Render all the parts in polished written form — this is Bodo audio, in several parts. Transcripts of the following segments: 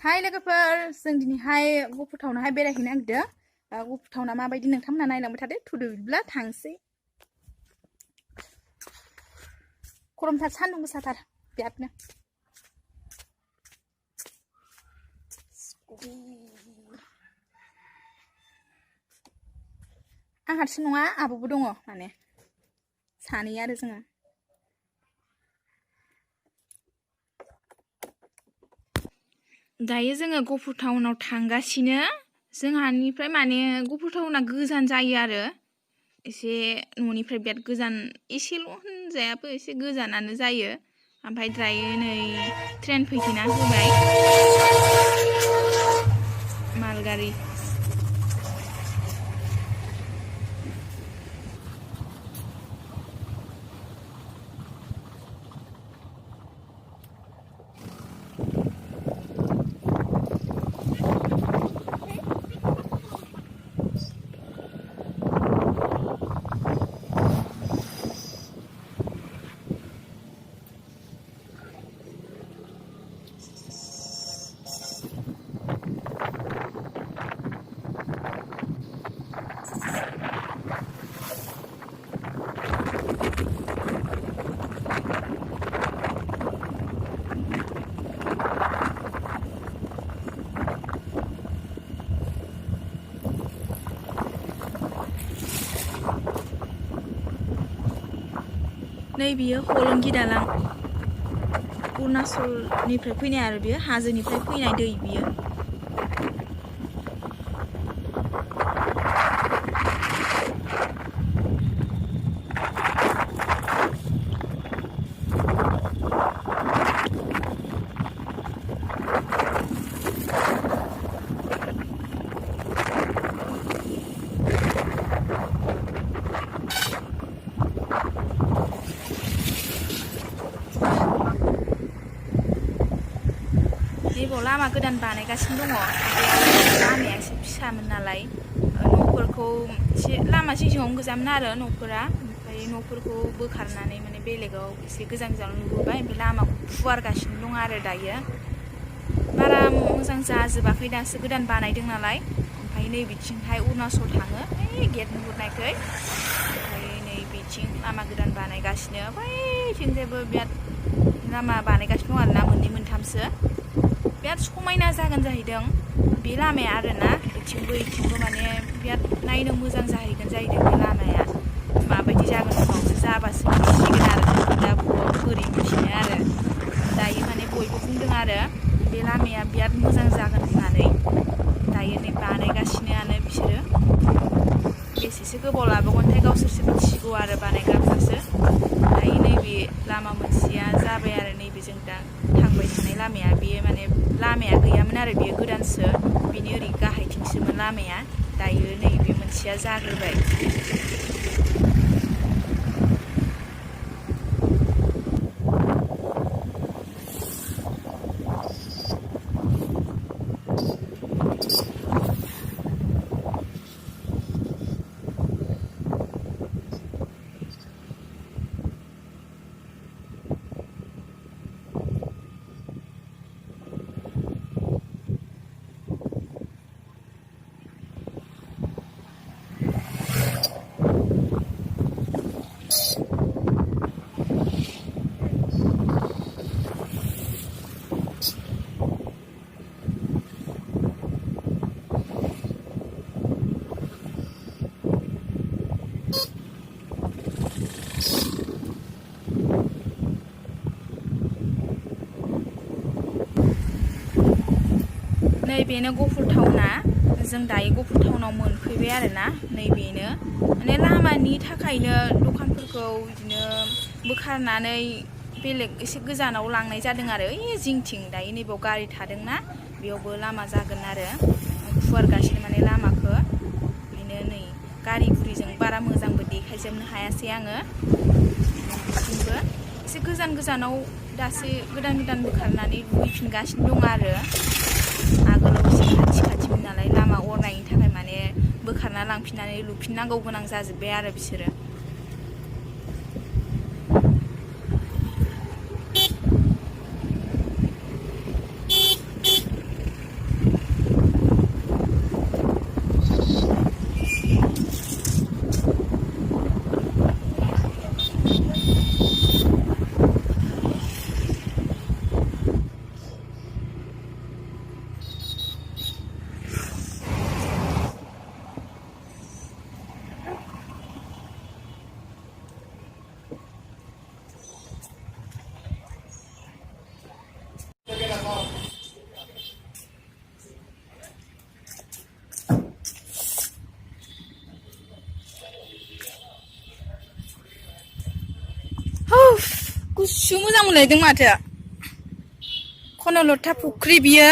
हाय लोगोफोर जों दिनैहाय गुफुरटाउनावहाय बेरायहैनो नागिरदों। गुफुरटाउना माबायदि नोंथांमोना नायलांबाय थादो। थुदो बिदिब्ला थांसै। गरमथार, सान्दुं गोसाथार बिरादनो। आं हारसिं नङा, आब'बो दङ, माने सानै आरो जोङो। दायो जोङो गुफुरटाउनाव थांगासिनो। जोंहानिफ्राय माने गुफुरटाउना गोजान जायो आरो एसे न'निफ्राय बिराद गोजान, एसेल' होनजायाबो, एसे गोजानानो जायो। ओमफ्राय दायो नै ट्रेन फैथेना होबाय, मालगारि। नै बियो हलंगि दालां, अरुणाचलनिफ्राय फैनाय आरो बियो हाजोनिफ्राय फैनाय दै बियो। नैबाव लामा गोदान बानायगासिनो दङ। लामाया एसे फिसामोन नालाय, न'फोरखौ एसे लामा जिङावनो गोजामोन आरो न'फोरा। ओमफ्राय न'फोरखौ बोखारनानै माने बेलेगाव एसे गोजान गोजानाव लुबोबाय। ओमफ्राय लामाखौ फुवारगासिनो दङ आरो दायो। बारा मोजां जाजोबाखै, दासो गोदान बानायदों नालाय। ओमफ्राय नै बिथिंहाय अरुणाचल थाङो, गेट नुहुरनायखै। ओमफ्राय नै बिथिं लामा गोदान बानायगासिनो, बैथिंजायबो बिराद लामा बानायगासिनो दं आरोना, मोननै मोनथामसो। बिराद समायना जागोन जाहैदों बे लामाया आरोना। इथिंबो माने बिराद नायनो मोजां जाहैगोन जाहैदों बे लामाया। माबायदि जागोन उनावसो जाबासो मिथिसिगोन आरो, दा बोरै मिथिनो आरो। दायो माने बयबो बुंदों आरो बे लामाया बिराद मोजां जागोन होननानै। दायो नै बानायगासिनोआनो बिसोरो। बेसेसो गोबाव लाबावगोनथाय गावसोरसो मिथिसिगौ आरो, बानायग्राफ्रासो। दायो नैबे लामा मोनसेया जाबाय आरो, नैबे जों दा थांबाय थानाय लामाया। बेयो माने लामाया गैयामोन आरो, बेयो गोदानसो। बेनि ओरै गाहायथिंसोमोन लामाया। दायो नैबे मोनसेया जाग्रोबाय। नैबेनो गुफुरटाउना। जों दायो गुफुरटाउनाव मोनफैबाय आरोना। नैबेनो माने लामानि थाखायनो दखानफोरखौ बिदिनो बोखारनानै बेलेग एसे गोजानाव लांनाय जादों आरो। ओइ जिंथिं दायो नैबाव गारि थादोंना, बेयावबो लामा जागोन आरो। फुवारगासिनो माने लामाखौ। ओंखायनो नै गारि गुरिजों बारा मोजांबो देखायजोबनो हायासै आङो। बिथिंबो एसे गोजान गोजानाव दासो गोदान गोदान बोखारनानै लुहैफिनगासिनो दं आरो। आगोलाव एसे खाथि खाथिमोन नालाय, लामा अरनायनि थाखाय माने बोखारना लांफिननानै लुफिननांगौ गोनां जाजोब्बाय आरो बिसोरो। सु मोजां मोनलायदों माथो खनलथा फुख्रि बियो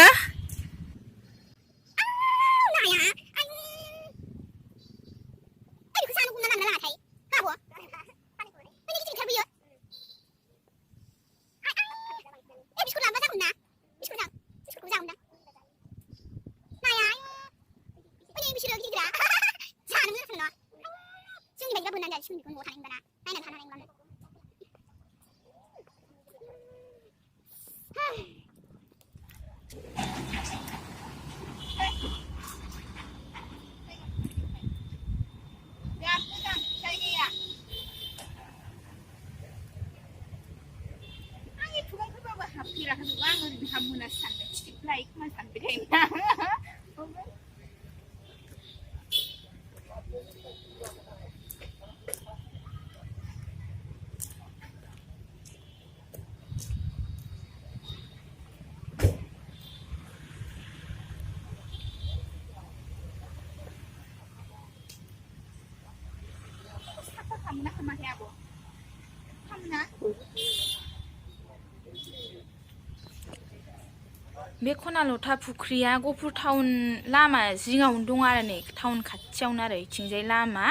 बे खनालथा फुख्रिया गहपुर टाउन लामा जिङावनो दं आरो नै टाउन खाथियावनो आरो इथिंजाय लामा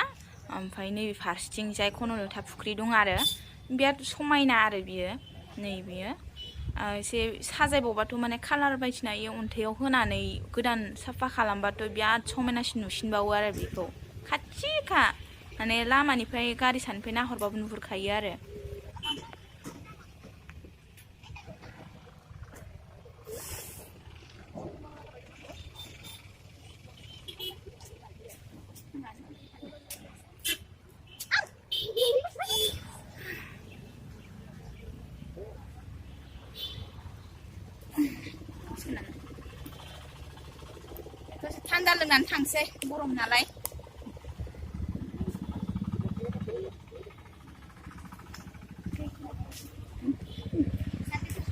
ओमफ्राय नैबे फारसेथिंजाय खनलथा फुख्रि दं आरो बिराद समायना आरो बियो नै बियो एसे साजायबावबाथ' माने कालार बायदिसिना इयो अन्थाइयाव होनानै गोदान साफा खालामबाथ' बिराद समायनासिन नुसिनबावो आरो बेखौ खाथिखा माने लामानिफ्राय गारि सानिफ्राय नाहरबाबो नुहुरखायो आरो थान्दा लोंनानै थांसै गरम नालाय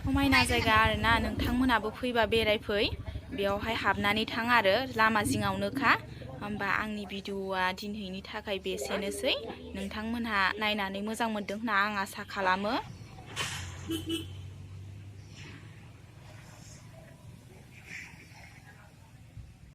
समायना जायगा आरोना नोंथांमोनाबो फैबा बेरायफै बेयावहाय हाबनानै थां आरो लामा जिङावनोखा होमबा आंनि भिडिअआ दिनैनि थाखाय बेसेनोसै नोंथांमोनहा नायनानै मोजां मोनदों होनना आं आसा खालामो